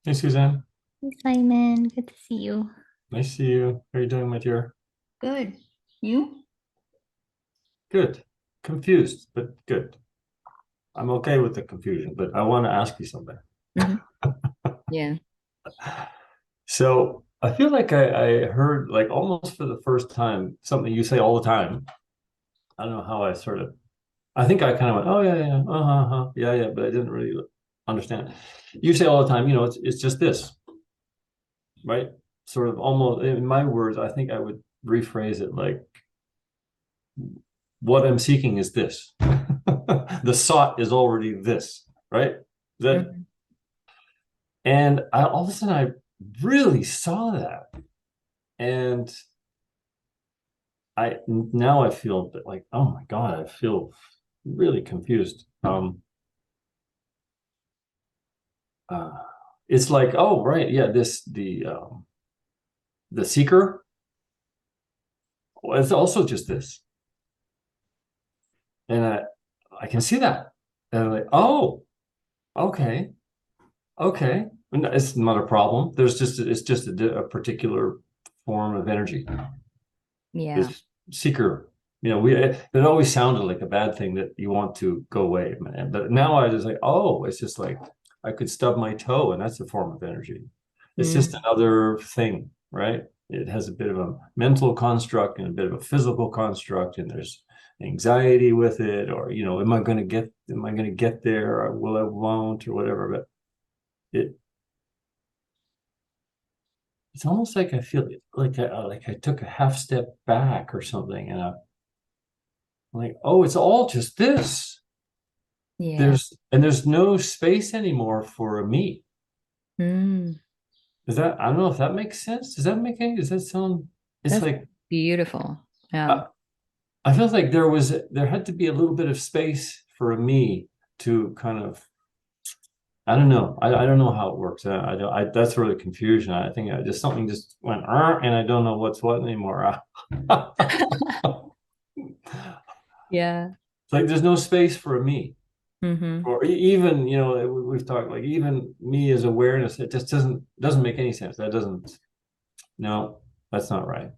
Hey, Suzanne. Hey Simon, good to see you. Nice to see you. How are you doing, my dear? Good. You? Good. Confused, but good. I'm okay with the confusion, but I want to ask you something. Hmm. Yeah. So I feel like I heard, like, almost for the first time, something you say all the time. I don't know how I sort of, I think I kind of went, oh, yeah, yeah, yeah, yeah, but I didn't really understand. You say all the time, it's just this, right? Sort of almost, in my words, I think I would rephrase it like, what I'm seeking is this. The sought is already this, right? That Mhm. and I all of a sudden I really saw that. And I now I feel a bit like, oh my God, I feel really confused. Uh it's like, oh right, yeah, this the seeker, well, it's also just this. And I can see that. And I'm like, oh, okay. Okay, it's not a problem. It's just a particular form of energy. Yeah. This seeker, it always sounded like a bad thing that you want to go away, man. But now I just like, oh, it's just like I could stub my toe, and that's a form of energy. It's just Mm. another thing, right? It has a bit of a mental construct and a bit of a physical construct, and there's anxiety with it, or am I going to get there, or will I won't, or whatever. But it it's almost like I feel like I took a half step back or something, and I'm like, oh, it's all just this. Yeah. There's no space anymore for a me. Mm. Is that I don't know if that makes sense. Does that sound? It's That's like beautiful. Yeah. I, I felt like there had to be a little bit of space for a me to kind of I don't know. I don't know how it works. I don't. That's where the confusion. I think I just something just went, and I don't know what's what anymore. Yeah. It's like there's no space for a me, Mm-hmm. or even we've talked like even me as awareness. It just doesn't make any sense. That doesn't. No, that's not right. I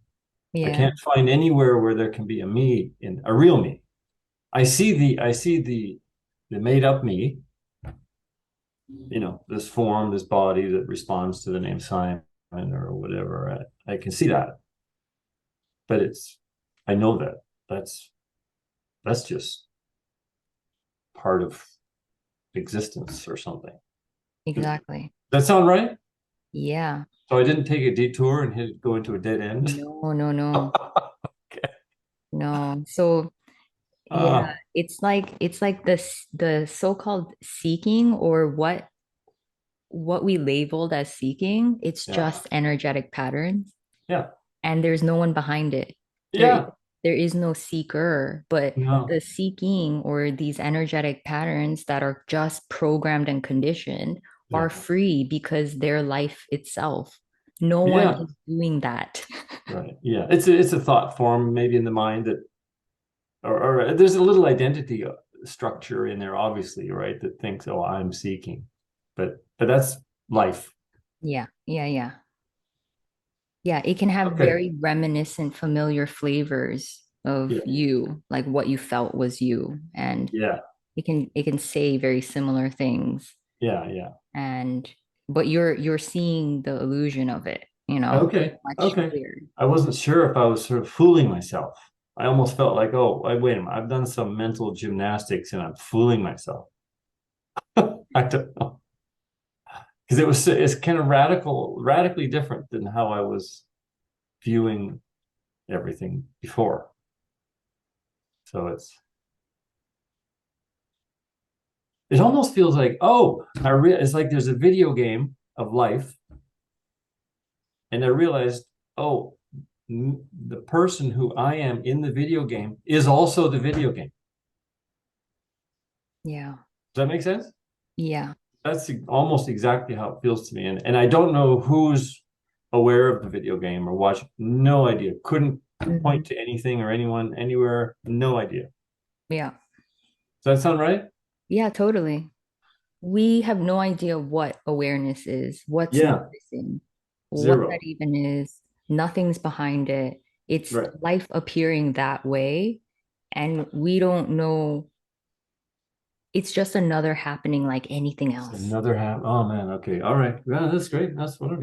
Yeah. can't find anywhere where there can be a me in a real me. I see the made up me. This form, this body that responds to the name Simon or whatever. I can see that, but I know that that's that's just part of existence or something. Does Exactly. that sound right? Yeah. So I didn't take a detour and go into a dead end. No, no, no. Okay. No. So yeah, Uh, it's like the so-called seeking or what we labeled as seeking, it's yeah, just energetic patterns yeah, and there's no one behind it. There yeah. there is no seeker, but No, the seeking or these energetic patterns that are just programmed and conditioned yeah, are free because they're life itself. No one yeah. is doing that. Right. Yeah. It's a thought form maybe in the mind that, or there's a little identity structure in there, obviously, right? That thinks, oh, I'm seeking, but that's life. Yeah, yeah, yeah. Yeah, it can have Okay. very reminiscent familiar flavors of Yeah. you, like what you felt was you. And Yeah. it can say very similar things. Yeah. Yeah. And but you're seeing the illusion of it, Okay. much Okay. clearer. I wasn't sure if I was sort of fooling myself. I almost felt like, oh, wait a minute, I've done some mental gymnastics and I'm fooling myself. I don't know. Because it's kind of radically different than how I was viewing everything before. So it almost feels like, oh, it's like there's a video game of life, and I realized, oh, the person who I am in the video game is also the video game. Yeah. Does that make sense? Yeah. That's almost exactly how it feels to me. And I don't know who's aware of the video game or watching. No idea. Couldn't Mhm. point to anything or anyone anywhere. No idea. Yeah. Does that sound right? Yeah, totally. we have no idea what awareness is, what's Yeah, noticing, what that zero. even is. Nothing's behind it. It's Right. life appearing that way. And we don't know. It's just another happening like anything It's else. another half. Oh man. Okay. All right. Yeah, that's great. That's whatever.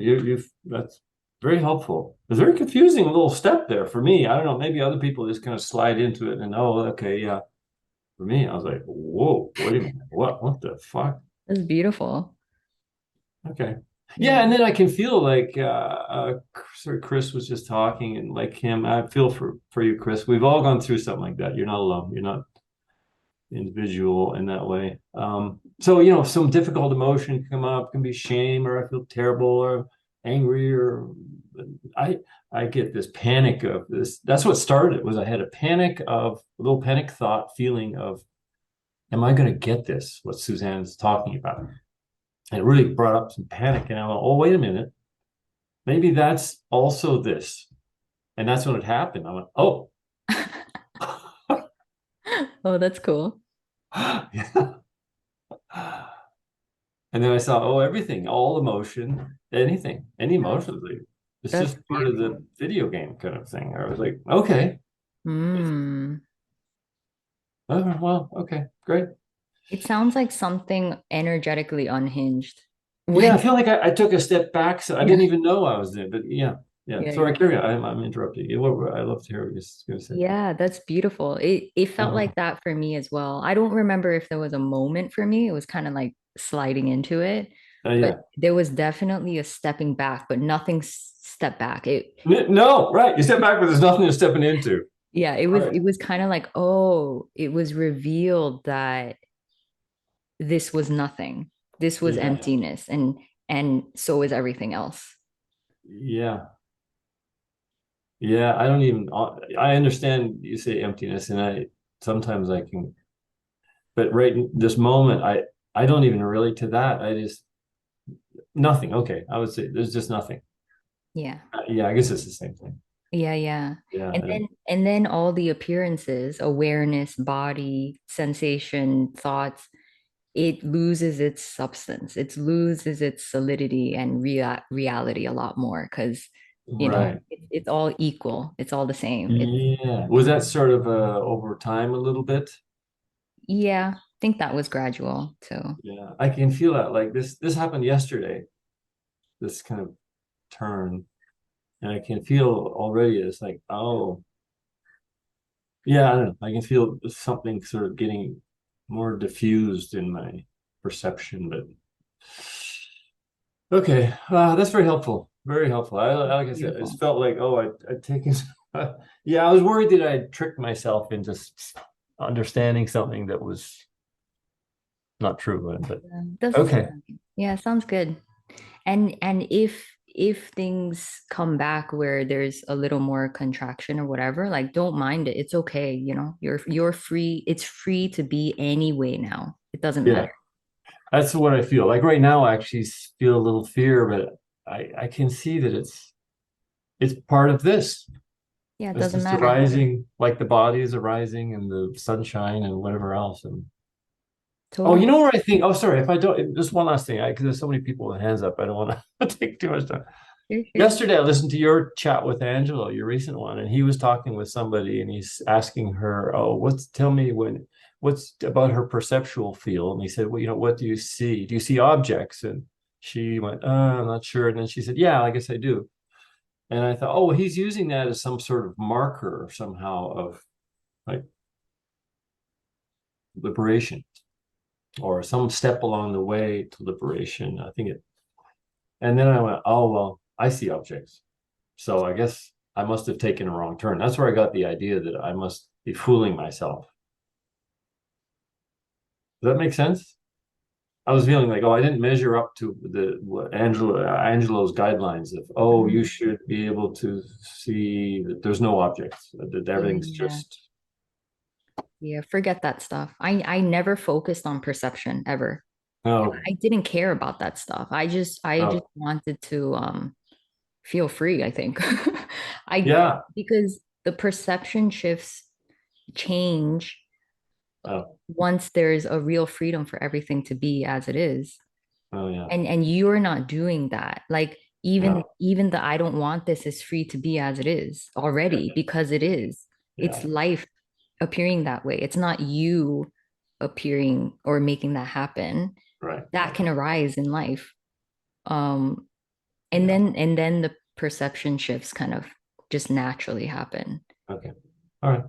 That's very helpful. It's a very confusing little step there for me. I don't know. Maybe other people just kind of slide into it and oh, okay, yeah. For me, I was like, whoa, wait a minute. What the fuck? It's beautiful. Okay. Yeah, Yeah. and then I can feel like sort of Chris was just talking and like him. I feel for you, Chris. We've all gone through something like that. You're not alone. You're not individual in that way. So some difficult emotion can come up, can be shame, or I feel terrible, or angry, or I I get this panic of this. That's what started was I had a little panic thought, feeling of, am I going to get this? What Suzanne's talking about. And it really brought up some panic, and I went, oh, wait a minute, maybe that's also this, and that's when it happened. I went, oh. Oh, that's cool. Yeah. And then I saw, oh, everything, all emotion, anything, any emotion, like, it's That's just part of beautiful. the video game kind of thing. I was like, okay, Mm. oh, well, okay, great. It sounds like something energetically unhinged. Yeah, I When, feel like I took a step back, so I yeah, didn't even know I was there. But yeah, yeah. yeah, Sorry, yeah. carry on. I'm interrupting you. I love to hear what you're going to say. Yeah, that's beautiful. It felt Uh-huh. like that for me as well. I don't remember if there was a moment for me. It was kind of like sliding into it, but Yeah. there was definitely a stepping back, but nothing step back. No, right. You step back, but there's nothing you're stepping into. Yeah, Right. it was kind of like, oh, it was revealed that this was nothing. This was Yeah. emptiness, and so is everything else. Yeah. Yeah. I don't even, I understand you say emptiness, and sometimes I can, but right in this moment, I don't even relate to that. I just, nothing. Okay. I would say there's just nothing. Yeah. Yeah. I guess it's the same thing. Yeah, yeah. Yeah. And then all the appearances, awareness, body, sensation, thoughts, it loses its substance. It loses its solidity and reality a lot more because, Right. it's all equal. It's all the same. Yeah. Was that sort of over time a little bit? Yeah, I think that was gradual too. Yeah. I can feel that. Like this happened yesterday, this kind of turn. And I can feel already it's like, oh, yeah, I don't know. I can feel something sort of getting more diffused in my perception, but okay, that's very helpful. Very helpful. Like I said, it Beautiful. felt like, oh, I'd taken, yeah, I was worried that I'd tricked myself into understanding something that was not true, but Yeah, doesn't okay. sound like it. Yeah, sounds good. And if things come back where there's a little more contraction or whatever, like don't mind it. It's okay, You're free. It's free to be any way now. It doesn't Yeah, matter. that's what I feel. Like right now, I actually feel a little fear, but I can see that it's part of this. Yeah, it It's doesn't just matter. arising, like the body is arising and the sunshine and whatever else. And oh, you Totally. know where I think? Oh, sorry, if I don't, just one last thing, because there's so many people with hands up, I don't want to take too much time. Sure, sure. Yesterday, I listened to your chat with Angelo, your recent one, and he was talking with somebody, and he's asking her, "Oh, what's about her perceptual field?" And he said, "Well, what do you see? Do you see objects?" And she went, I'm not sure." And then she said, "Yeah, I guess I do." And I thought, oh, well, he's using that as some sort of marker somehow of like liberation or some step along the way to liberation. I think it, and then I went, oh, well, I see objects. So I guess I must have taken a wrong turn. That's where I got the idea that I must be fooling myself. Does that make sense? I was feeling like, oh, I didn't measure up to the what Angelo's guidelines of, oh, you Mm, should be able to see that there's no objects, that everything's yeah. just, Yeah, forget that stuff. I never focused on perception ever. oh, I didn't care about that stuff. I just oh, wanted to feel free, I think. I yeah, because the perception shifts change Oh, once there's a real freedom for everything to be as it is. oh yeah. And you're not doing that. Like No. even the I don't want this is free to be as it is already because it is. It's Yeah. life appearing that way. It's not you appearing or making that happen. Right. That can arise in life. Um, Yeah. and then the perception shifts kind of just naturally happen. Okay. All right.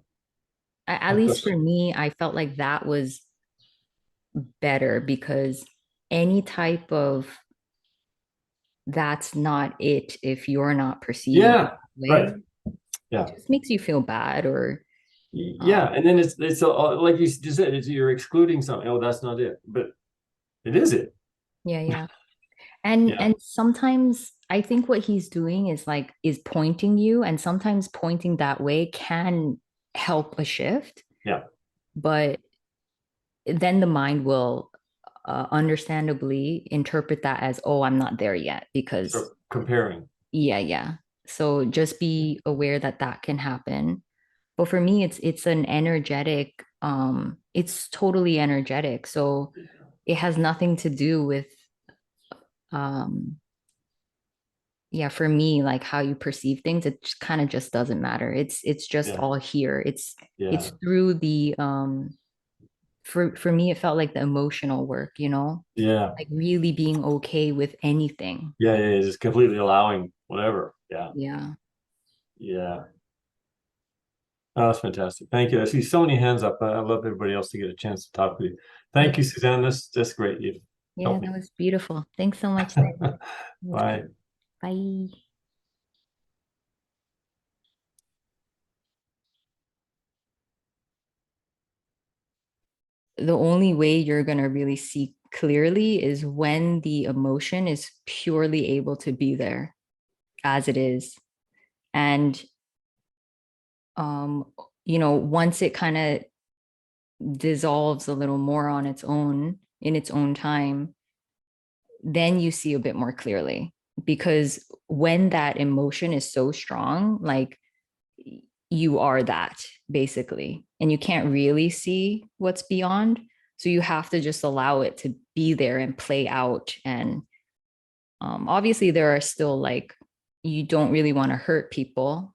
At No least for question. me, I felt like that was better because any type of that's not it if you're not perceiving it Yeah. that Right. way, it Yeah. just makes you feel bad or Yeah. And then it's like you just said, you're excluding something. Oh, that's not it. But it is it. yeah, yeah. Yeah. And sometimes I think what he's doing is like is pointing you, and sometimes pointing that way can help a shift, Yeah. but then the mind will understandably interpret that as, oh, I'm not there yet because So comparing. yeah, yeah. So just be aware that that can happen. But for me, it's an energetic, it's totally energetic. So it has nothing to do with um yeah, for me, like how you perceive things, it kind of just doesn't matter. It's just Yeah. all here. It's Yeah. through the for me it felt like the emotional work, you know, Yeah. like really being okay with anything. Yeah. Yeah. Just completely allowing whatever. Yeah. Yeah. Yeah. Oh, that's fantastic. Thank you. I see so many hands up. I love everybody else to get a chance to talk with you. Yeah. Thank you, Suzanne. That's great. You've Yeah, helped that me. was beautiful. Thanks so much, Sid. That was Bye. good. Bye. The only way you're going to really see clearly is when the emotion is purely able to be there as it is. And, um, you know, once it kind of dissolves a little more on its own in its own time, then you see a bit more clearly. Because when that emotion is so strong, like you are that basically, and you can't really see what's beyond. So you have to just allow it to be there and play out. And obviously, there are still like, you don't really want to hurt people.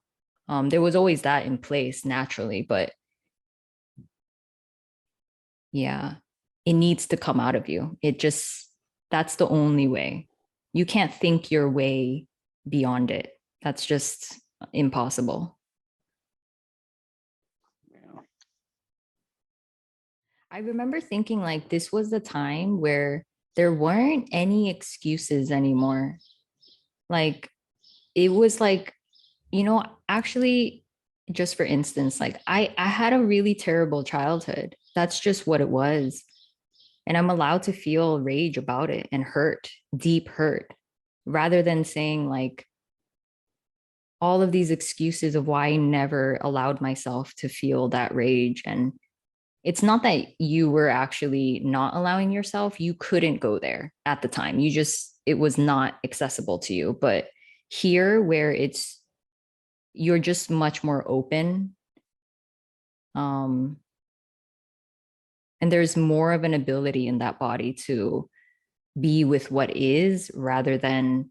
There was always that in place naturally, but yeah, it needs to come out of you. It just, that's the only way. You can't think your way beyond it. That's just impossible. I remember thinking like this was the time where there weren't any excuses anymore. Like it was like, you know, actually, just for instance, like I had a really terrible childhood. That's just what it was. And I'm allowed to feel rage about it and hurt, deep hurt, rather than saying like all of these excuses of why I never allowed myself to feel that rage. And it's not that you were actually not allowing yourself, you couldn't go there at the time. You just, it was not accessible to you. But here, where it's, you're just much more open. Um, and there's more of an ability in that body to be with what is rather than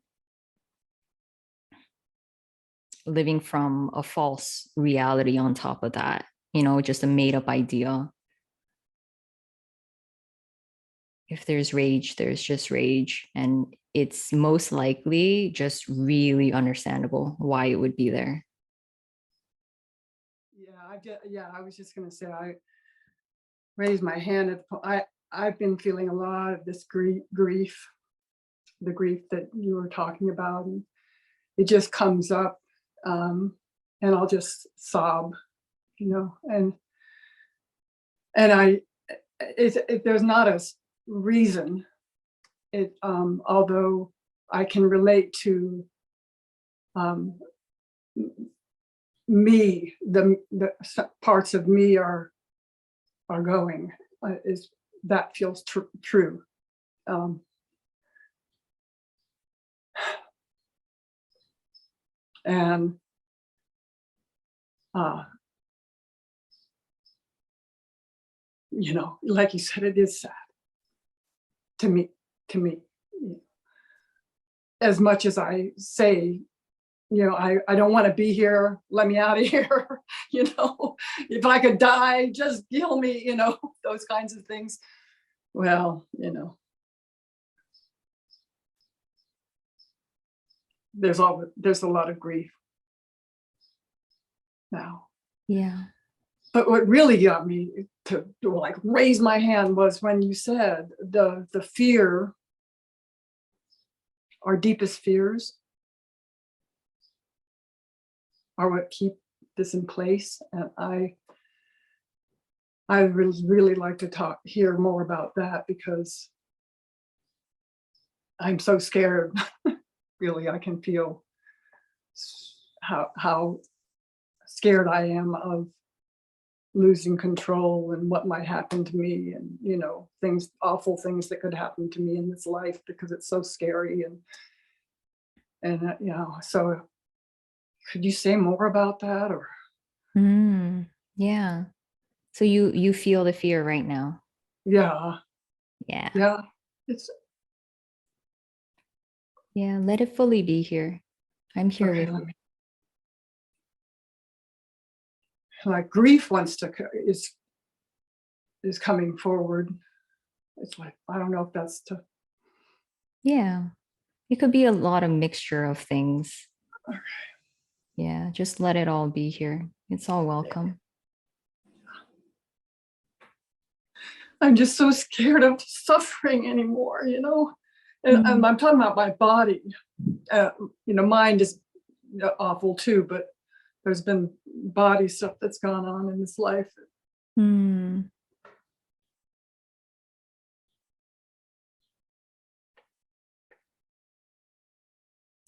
living from a false reality on top of that, you know, just a made up idea. If there's rage, there's just rage. And it's most likely just really understandable why it would be there. Yeah, I was just going to say, I raised my hand. I've been feeling a lot of this grief, the grief that you were talking about. And it just comes up, and I'll just sob, you know, and there's not a reason. Although I can relate to um, me, the parts of me are going, is that feels true. Um, and uh, you know, like you said, it is sad to me, to me. As much as I say, you know, I don't want to be here, let me out of here, you know, if I could die, just kill me, you know, those kinds of things. Well, you know, there's a lot of grief now. Yeah. But what really got me to like raise my hand was when you said the fear, our deepest fears are what keep this in place. And I would really like to hear more about that, because I'm so scared. Really, I can feel how scared I am of losing control and what might happen to me, and you know, awful things that could happen to me in this life, because it's so scary. And you know, so could you say more about that? Or Yeah. So you feel the fear right now? yeah, Yeah. it's Yeah, let it fully be here. I'm here okay. with you. Like grief is coming forward. It's like, I don't know if that's to. Yeah. It could be a lot of mixture of things. Okay. Yeah, just let it all be here. It's all welcome. I'm just so scared of suffering anymore, you know. And I'm talking about my body. You know, mind is awful too, but there's been body stuff that's gone on in this life.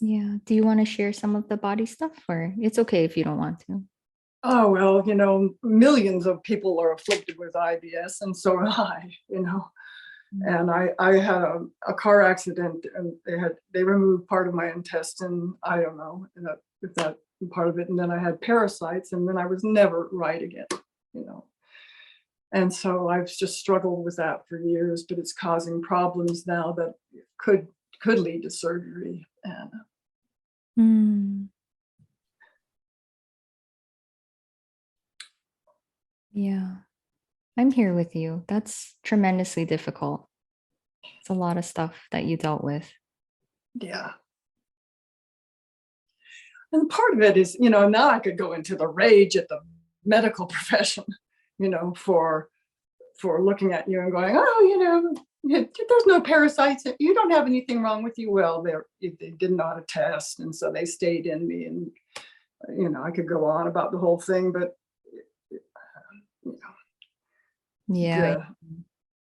Yeah. Do you want to share some of the body stuff, or it's okay if you don't want to? Oh, well, you know, millions of people are afflicted with IBS, and so am I, you know. And I had a car accident, and they removed part of my intestine. I don't know if that part of it. And then I had parasites, and then I was never right again, you know. And so I've just struggled with that for years, but it's causing problems now that could lead to surgery. And yeah, I'm here with you. That's tremendously difficult. It's a lot of stuff that you dealt with. yeah. And part of it is, you know, now I could go into the rage at the medical profession, you know, for looking at you and going, oh, you know, there's no parasites. You don't have anything wrong with you. Well, they did not a test, and so they stayed in me. And you know, I could go on about the whole thing, but you Yeah.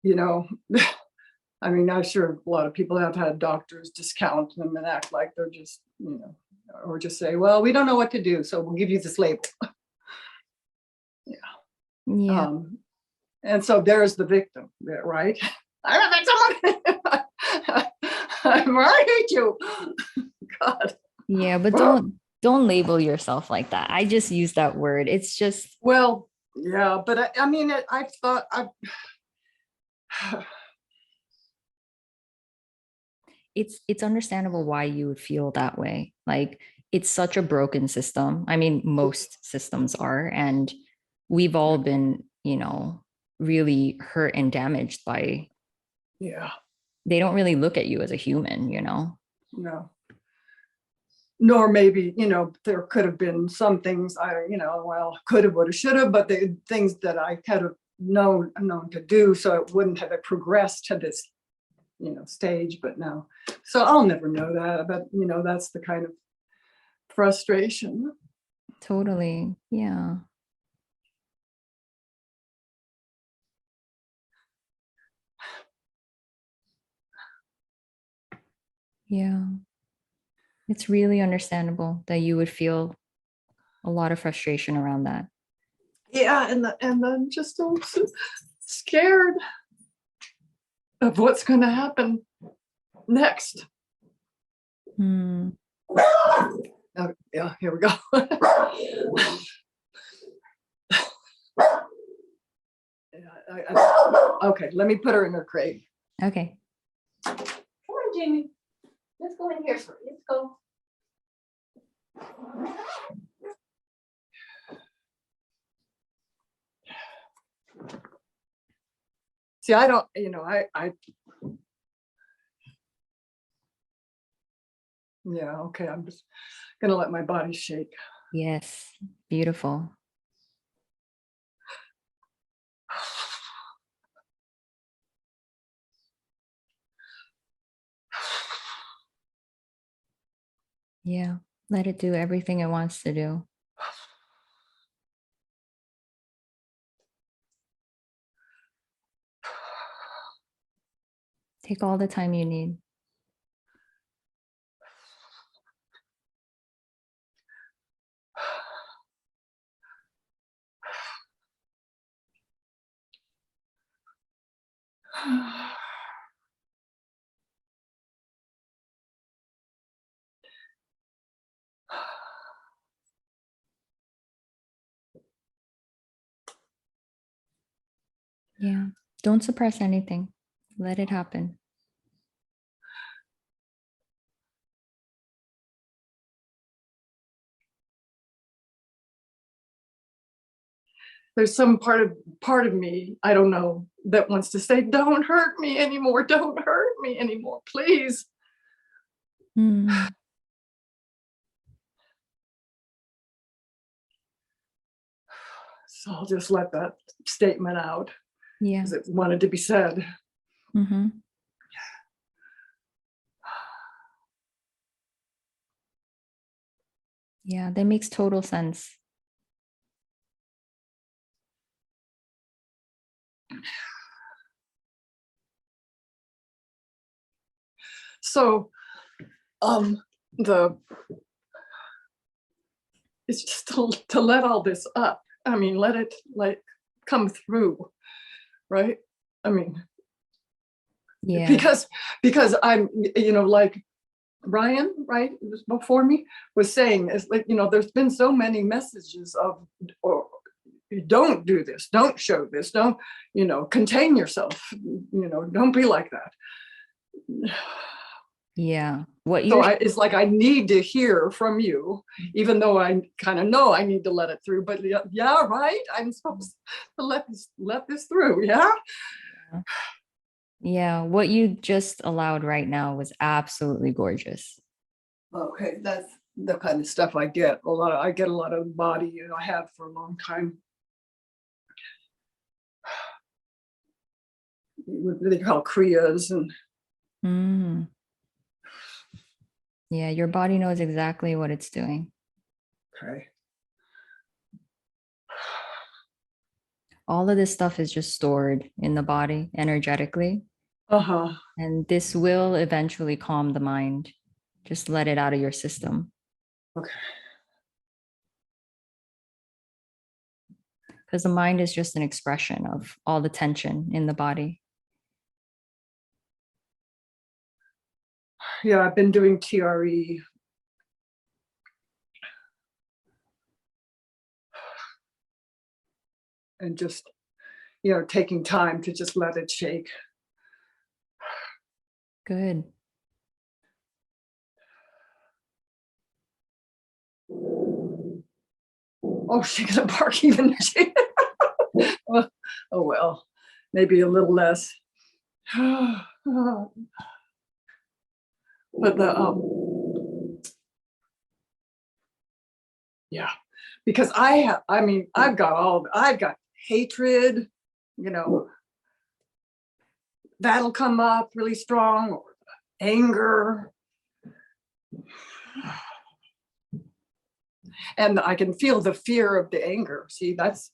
know, I mean, I'm sure a lot of people have had doctors discount them and act like they're just, you know, or just say, well, we don't know what to do, so we'll give you this label. Yeah. And so there's the victim there, right? I'm a victim. I'm right at you. God. Yeah, but don't label yourself like that. I just use that word. It's just, Well, yeah, but I mean, I've thought it's understandable why you would feel that way. Like, it's such a broken system. I mean, most systems are, and we've all been, you know, really hurt and damaged by. Yeah. They don't really look at you as a human, you know. No. Nor maybe, you know, there could have been some things you know, well, could have, would have, should have, but the things that I could have known to do, so it wouldn't have progressed to this, you know, stage. But no, so I'll never know that. But you know, that's the kind of frustration. Totally. Yeah. Yeah. It's really understandable that you would feel a lot of frustration around that. Yeah, and I'm just so scared of what's going to happen next. Oh, yeah, here we go. Okay, let me put her in her crate. Okay. Come on, Jamie. Let's go in here. Let's go. See, I don't, yeah, okay, I'm just gonna let my body shake. Yes. Beautiful. Yeah. Let it do everything it wants to do. Take all the time you need. Yeah. Don't suppress anything. Let it happen. There's some part of me, I don't know, that wants to say, don't hurt me anymore. Don't hurt me anymore, please. Mm. So I'll just let that statement out Yeah. because it wanted to be said. Mm-hmm. Yeah, that makes total sense. So it's just to let all this up. I mean, let it like come through, right? I mean, Yeah. because I'm, like Ryan, right, was before me, was saying, is like, there's been so many messages of, or don't do this, don't show this, don't, contain yourself, don't be like that. Yeah. What So you're it's like I need to hear from you, even though I kind of know I need to let it through. But yeah, right. I'm supposed to let this through. Yeah. Yeah, what you just allowed right now was absolutely gorgeous. Okay, that's the kind of stuff I get. I get a lot of body, I have for a long time. What they call kriyas and. Mm. Yeah, your body knows exactly what it's doing. Okay. All of this stuff is just stored in the body energetically. Uh-huh. And this will eventually calm the mind. Just let it out of your system. Okay. Because the mind is just an expression of all the tension in the body. Yeah, I've been doing TRE. And just, taking time to just let it shake. Good. Oh, she's gonna bark even. Oh well, maybe a little less. But yeah, because I've got hatred, that'll come up really strong, or anger. And I can feel the fear of the anger. See, that's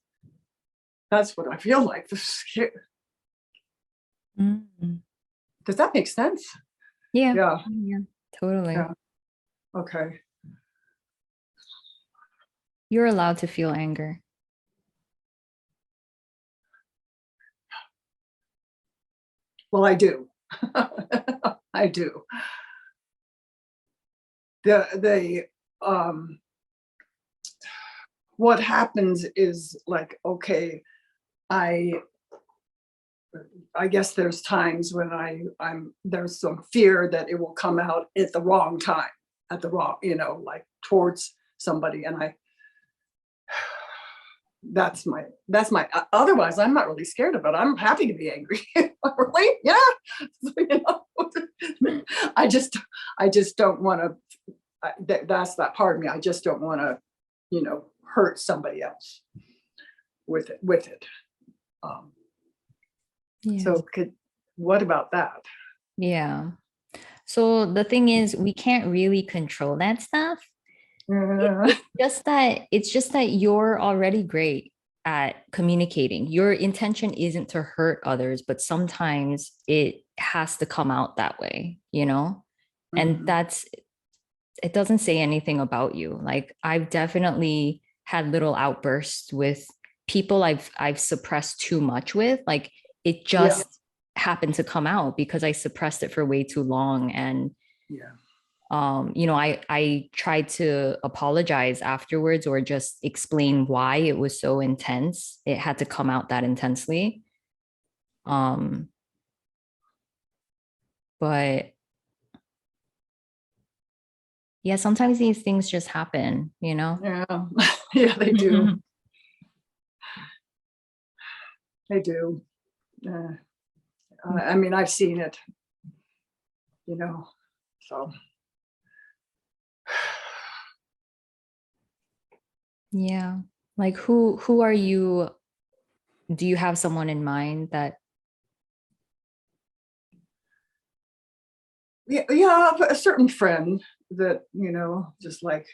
what I feel like. Mm-hmm. Does that make sense? Yeah. Yeah. Yeah, totally. Yeah. Okay. You're allowed to feel anger. Well, I do. I do. What happens is like, okay, I I guess there's times when there's some fear that it will come out at the wrong time, at the wrong, like towards somebody. And that's my, otherwise I'm not really scared of it. I'm happy to be angry. Really? Yeah. I just don't want to, that's that part of me. I just don't want to, hurt somebody else with it. Yeah. So what about that? Yeah. So the thing is, we can't really control that stuff. It's just that you're already great at communicating. Your intention isn't to hurt others, but sometimes it has to come out that way, And it doesn't say anything about you. Like, I've definitely had little outbursts with people I've suppressed too much with. Like, it just happened to come out because I suppressed it for way too long. And I tried to apologize afterwards or just explain why it was so intense. It had to come out that intensely. But yeah, sometimes these things just happen, Yeah, yeah, they do. They do. I mean, I've seen it, so. Yeah. Like, who are you? Do you have someone in mind that? Yeah, a certain friend that, just like,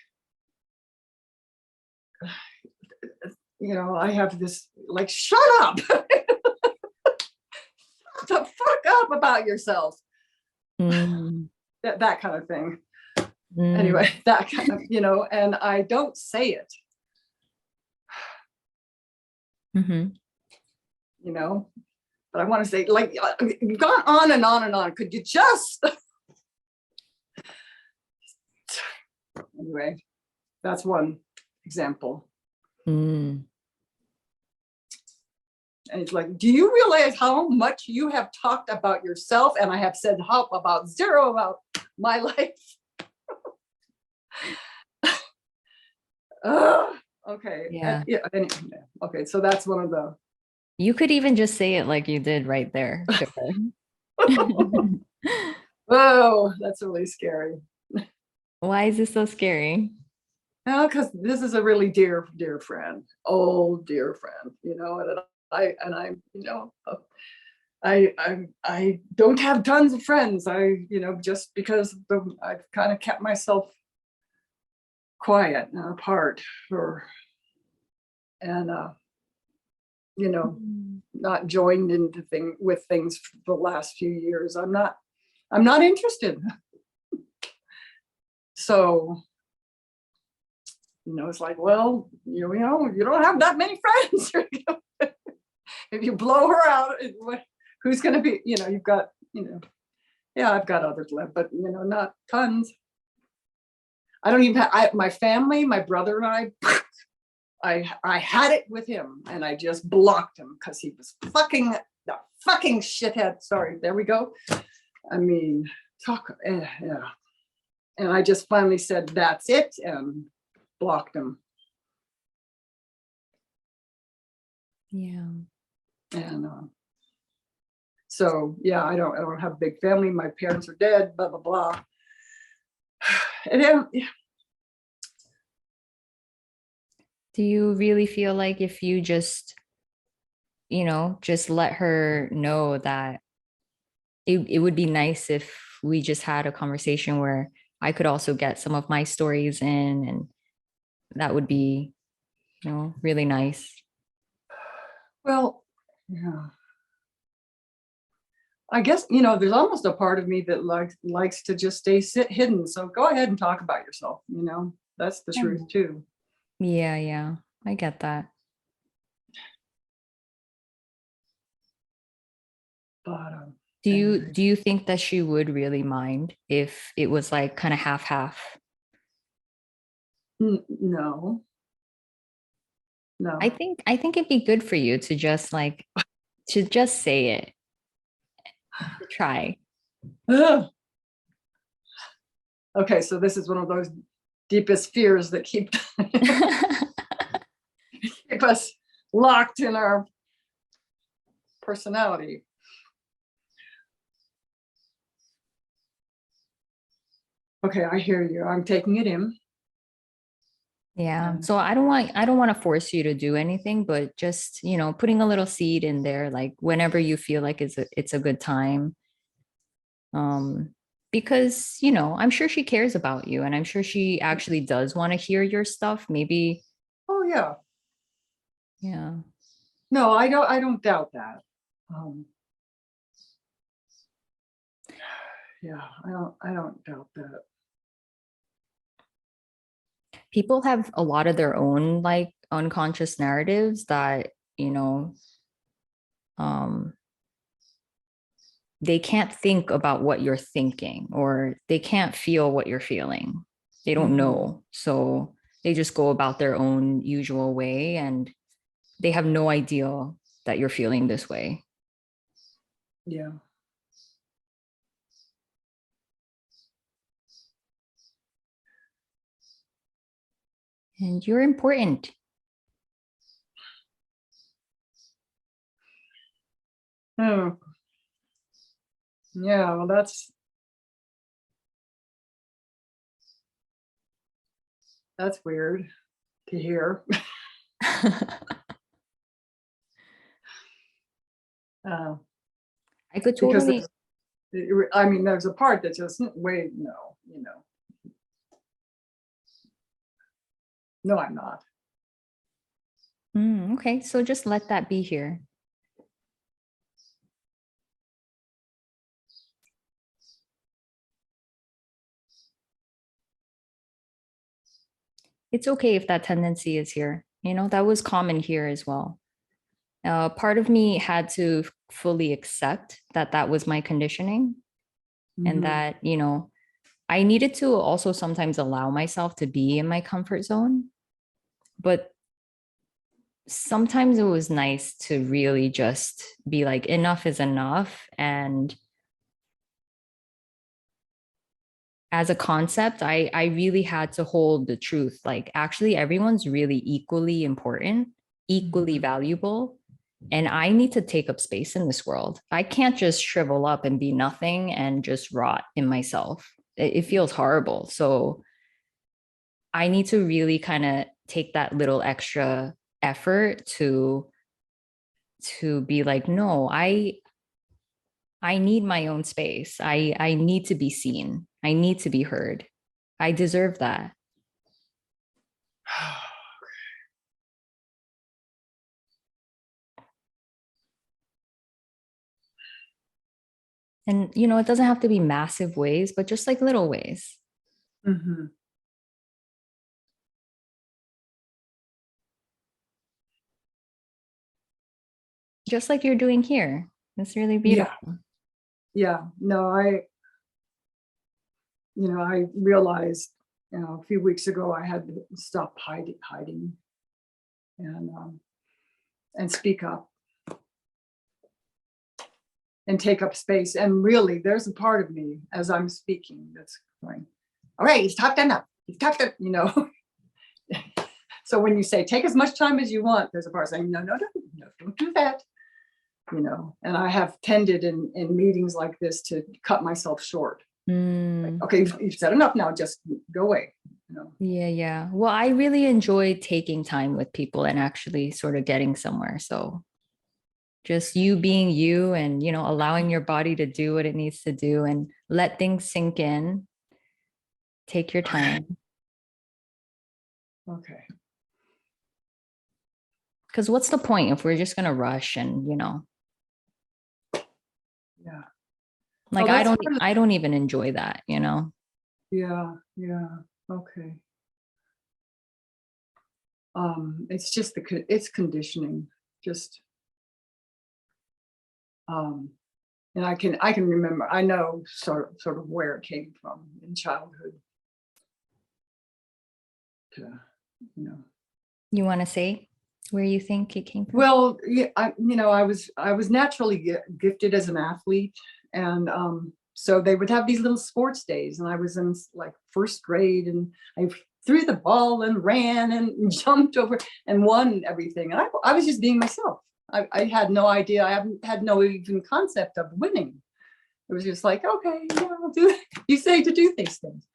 I have this, like, shut up. Shut the fuck up about yourself. That kind of thing. Anyway, that kind of, and I don't say it. But I want to say, like, you've gone on and on and on. Could you just anyway, that's one example. And it's like, do you realize how much you have talked about yourself? And I have said about zero about my life. Okay. Yeah. Anyway, okay. So that's one of the. You could even just say it like you did right there. Whoa, that's really scary. Why is this so scary? No, because this is a really dear friend, old dear friend, I don't have tons of friends. Just because I've kind of kept myself quiet and apart not joined into things for the last few years. I'm not interested. So, it's like, well, you don't have that many friends. If you blow her out, who's going to be, you've got, I've got others left, but, not tons. I don't even have, my family, my brother and I had it with him and I just blocked him because he was the fucking shithead. Sorry, there we go. I mean, yeah. And I just finally said, that's it, and blocked him. Yeah. And so, yeah, I don't have a big family. My parents are dead, blah, blah, blah. And then, do you really feel like if you just let her know that it would be nice if we just had a conversation where I could also get some of my stories in, and that would be, really nice. Well, yeah. I guess, there's almost a part of me that likes to just stay hidden. So go ahead and talk about yourself, that's the truth too. Yeah, I get that. But do you think that she would really mind if it was like kind of half? No. I think it'd be good for you to just like to just say it, to try. Ugh. Okay, so this is one of those deepest fears that keep keep us locked in our personality. Okay, I hear you. I'm taking it in. Yeah. So I don't want to force you to do anything, but just, putting a little seed in there, like whenever you feel like it's a good time. Because, I'm sure she cares about you, and I'm sure she actually does want to hear your stuff. Maybe. Oh yeah. Yeah. No, I don't doubt that. Yeah, I don't doubt that. People have a lot of their own like unconscious narratives that, um, they can't think about what you're thinking, or they can't feel what you're feeling. They don't know. So they just go about their own usual way, and they have no idea that you're feeling this way. Yeah. And you're important. Oh. Yeah, well, that's weird to hear. I could Because totally. there's a part that just wait, no, no, I'm not. Okay, so just let that be here. It's okay if that tendency is here. That was common here as well. Part of me had to fully accept that that was my conditioning, and that, I needed to also sometimes allow myself to be in my comfort zone. But sometimes it was nice to really just be like, enough is enough. And as a concept, I really had to hold the truth. Like, actually, everyone's really equally important, equally valuable. And I need to take up space in this world. I can't just shrivel up and be nothing and just rot in myself. It feels horrible. So I need to really kind of take that little extra effort to be like, no, I need my own space. I need to be seen. I need to be heard. I deserve that. And it doesn't have to be massive ways, but just like little ways. Just like you're doing here. It's really beautiful. Yeah. No, I realized, a few weeks ago I had to stop hiding and speak up and take up space. And really, there's a part of me as I'm speaking that's going, all right, you've talked enough. You've talked, So when you say take as much time as you want, there's a part saying, no, don't do that. And I have tended in meetings like this to cut myself short. Like, okay, you've said enough now, just go away. Yeah. Well, I really enjoy taking time with people and actually sort of getting somewhere. So just you being you, and, allowing your body to do what it needs to do, and let things sink in. Take your time. Okay. Because what's the point if we're just going to rush and, Yeah. like, I don't even enjoy that, Yeah. Okay. It's just it's conditioning, just and I can remember, I know sort of where it came from in childhood. You want to say? where you think it came from? Well, yeah, I was naturally gifted as an athlete, and so they would have these little sports days, and I was in like first grade, and I threw the ball and ran and jumped over and won everything. And I was just being myself. I had no idea. I haven't had no even concept of winning. It was just like, okay, yeah, I'll do it. You say to do these things.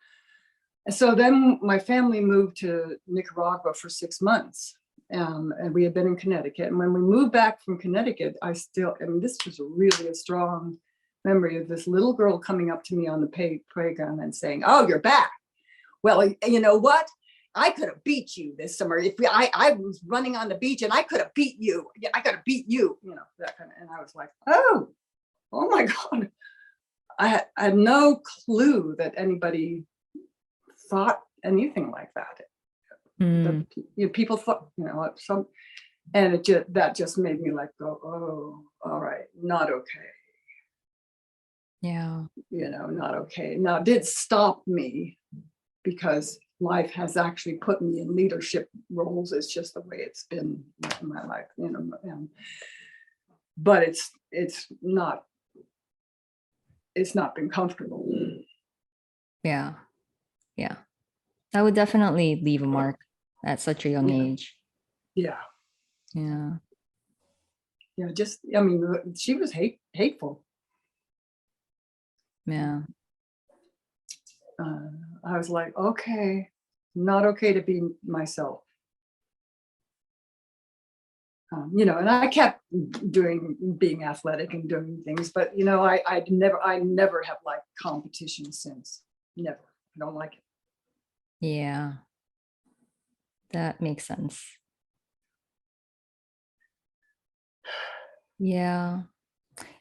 And so then my family moved to Nicaragua for 6 months. And we had been in Connecticut. And when we moved back from Connecticut, this was really a strong memory of this little girl coming up to me on the playground and saying, "Oh, you're back. Well, you know what? I could have beat you this summer. I was running on the beach and I could have beat you. Yeah, I could have beat you, that kind of." And I was like, oh my God. I had no clue that anybody thought anything like that. People thought, and that just made me like go, oh, all right, not okay. Yeah. Not okay. Now, it did stop me because life has actually put me in leadership roles. It's just the way it's been in my life, but it's not been comfortable. Yeah. Yeah. That would definitely leave a mark at such a young age. Yeah. Yeah. Yeah. She was hateful. Yeah. I was like, okay, not okay to be myself. And I kept being athletic and doing things, but I never have liked competition since. Never. I don't like it. Yeah. That makes sense. Yeah.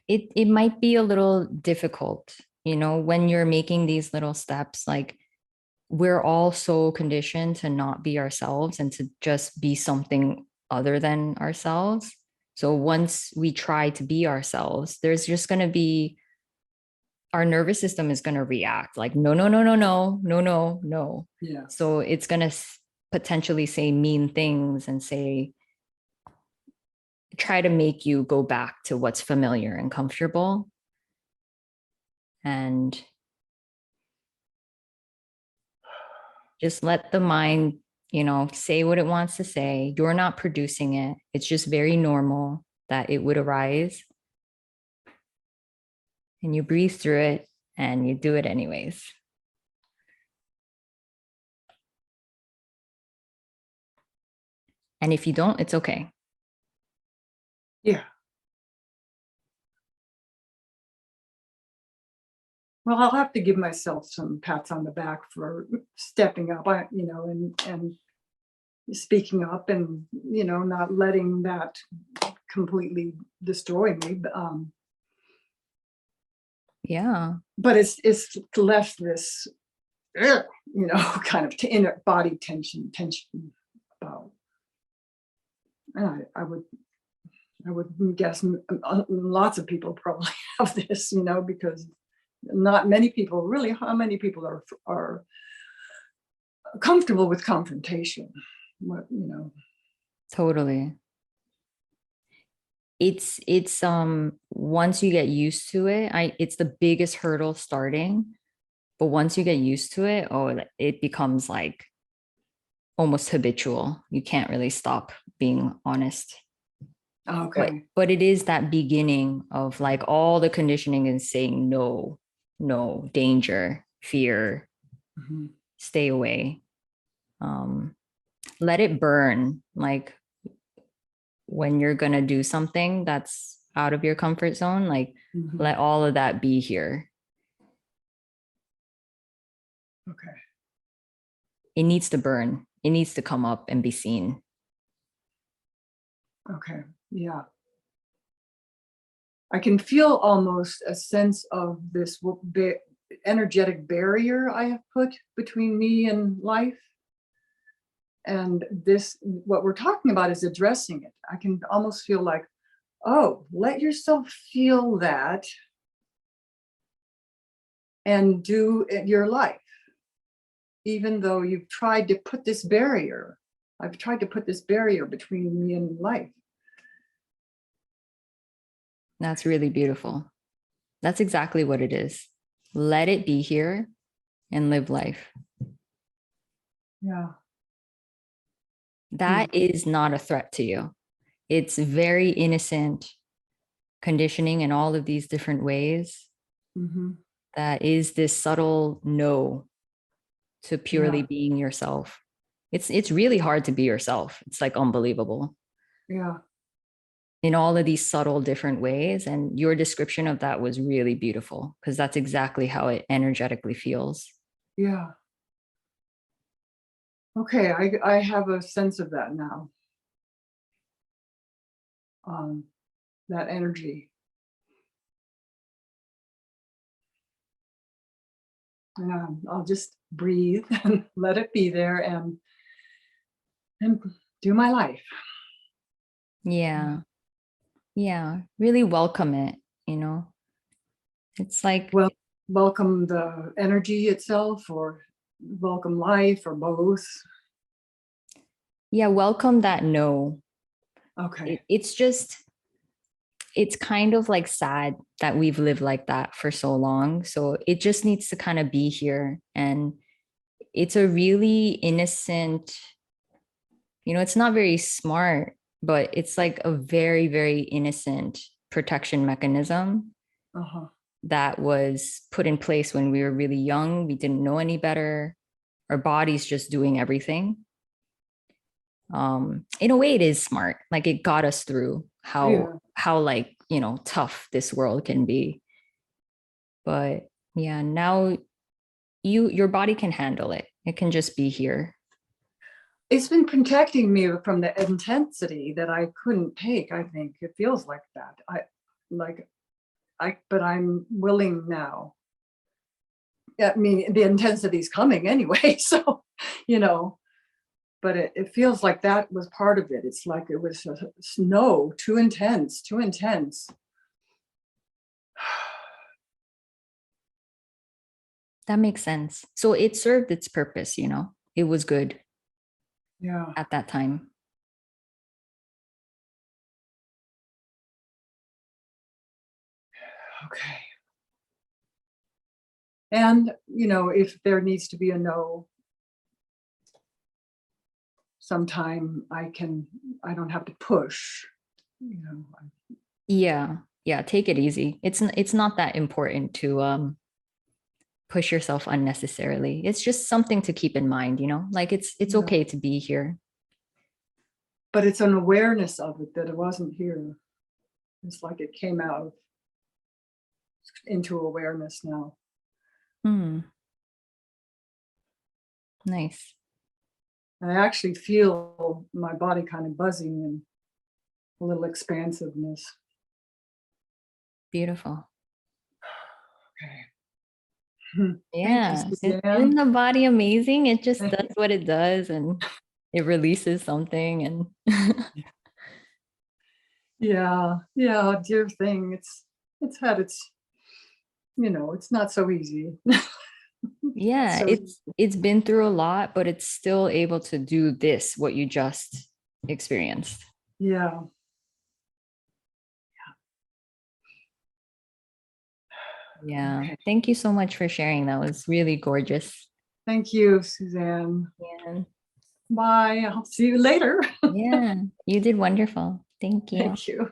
It might be a little difficult, when you're making these little steps, like we're all so conditioned to not be ourselves and to just be something other than ourselves. So once we try to be ourselves, there's just going to be, our nervous system is going to react like, no, no, no, no, no, no, no, no. Yeah. So it's going to potentially say mean things and try to make you go back to what's familiar and comfortable. And just let the mind, say what it wants to say. You're not producing it. It's just very normal that it would arise. And you breathe through it and you do it anyways. And if you don't, it's okay. Yeah. Well, I'll have to give myself some pats on the back for stepping up, and speaking up, and not letting that completely destroy me. Yeah. But it's left this, kind of inner body tension about. And I would guess lots of people probably have this, because not many people, really, how many people are comfortable with confrontation? Totally. It's once you get used to it, it's the biggest hurdle starting, but once you get used to it, it becomes like almost habitual. You can't really stop being honest. Okay. But it is that beginning of like all the conditioning is saying no, danger, fear, stay away. Let it burn. Like when you're gonna do something that's out of your comfort zone, like let all of that be here. Okay. It needs to burn. It needs to come up and be seen. Okay. Yeah. I can feel almost a sense of this energetic barrier I have put between me and life. And what we're talking about is addressing it. I can almost feel like, oh, let yourself feel that and do your life, even though you've tried to put this barrier I've tried to put this barrier between me and life. That's really beautiful. That's exactly what it is. Let it be here and live life. Yeah. That is not a threat to you. It's very innocent conditioning in all of these different ways. Mm-hmm. That is this subtle no to purely Yeah. being yourself. It's really hard to be yourself. It's like unbelievable Yeah. in all of these subtle different ways. And your description of that was really beautiful because that's exactly how it energetically feels. Yeah. Okay, I have a sense of that now. That energy. I'll just breathe and let it be there and do my life. Yeah. Yeah. Really welcome it, you know. It's like, Well, welcome the energy itself, or welcome life, or both. yeah, welcome that no. Okay. It's kind of like sad that we've lived like that for so long. So it just needs to kind of be here. And it's a really innocent, it's not very smart, but it's like a very, very innocent protection mechanism Uh-huh. that was put in place when we were really young. We didn't know any better. Our body's just doing everything. In a way it is smart. Like it got us through Yeah. how like, tough this world can be. But yeah, now your body can handle it. It can just be here. It's been protecting me from the intensity that I couldn't take. I think it feels like that. But I'm willing now. I mean, the intensity's coming anyway. So, but it feels like that was part of it. It's like it was no, too intense, too intense. That makes sense. So it served its purpose, it was good Yeah. at that time. Okay. And, if there needs to be a no, sometime I don't have to push, Yeah. Yeah. Take it easy. It's not that important to push yourself unnecessarily. It's just something to keep in mind, like it's Yeah. okay to be here. But it's an awareness of it that it wasn't here. It's like it came out into awareness now. Nice. And I actually feel my body kind of buzzing and a little expansiveness. Beautiful. Okay. Yeah. Thank you, Isn't Suzanne. the body amazing? It just does what it does and it releases something and Yeah, dear thing. It's had its, it's not so easy. yeah, So it's been through a lot, but it's still able to do this, what you just experienced. yeah. Yeah. Okay. Thank you so much for sharing. That was really gorgeous. Thank you, Suzanne. Yeah. Bye. I'll see you later. Yeah. You did wonderful. Thank you. Thank you.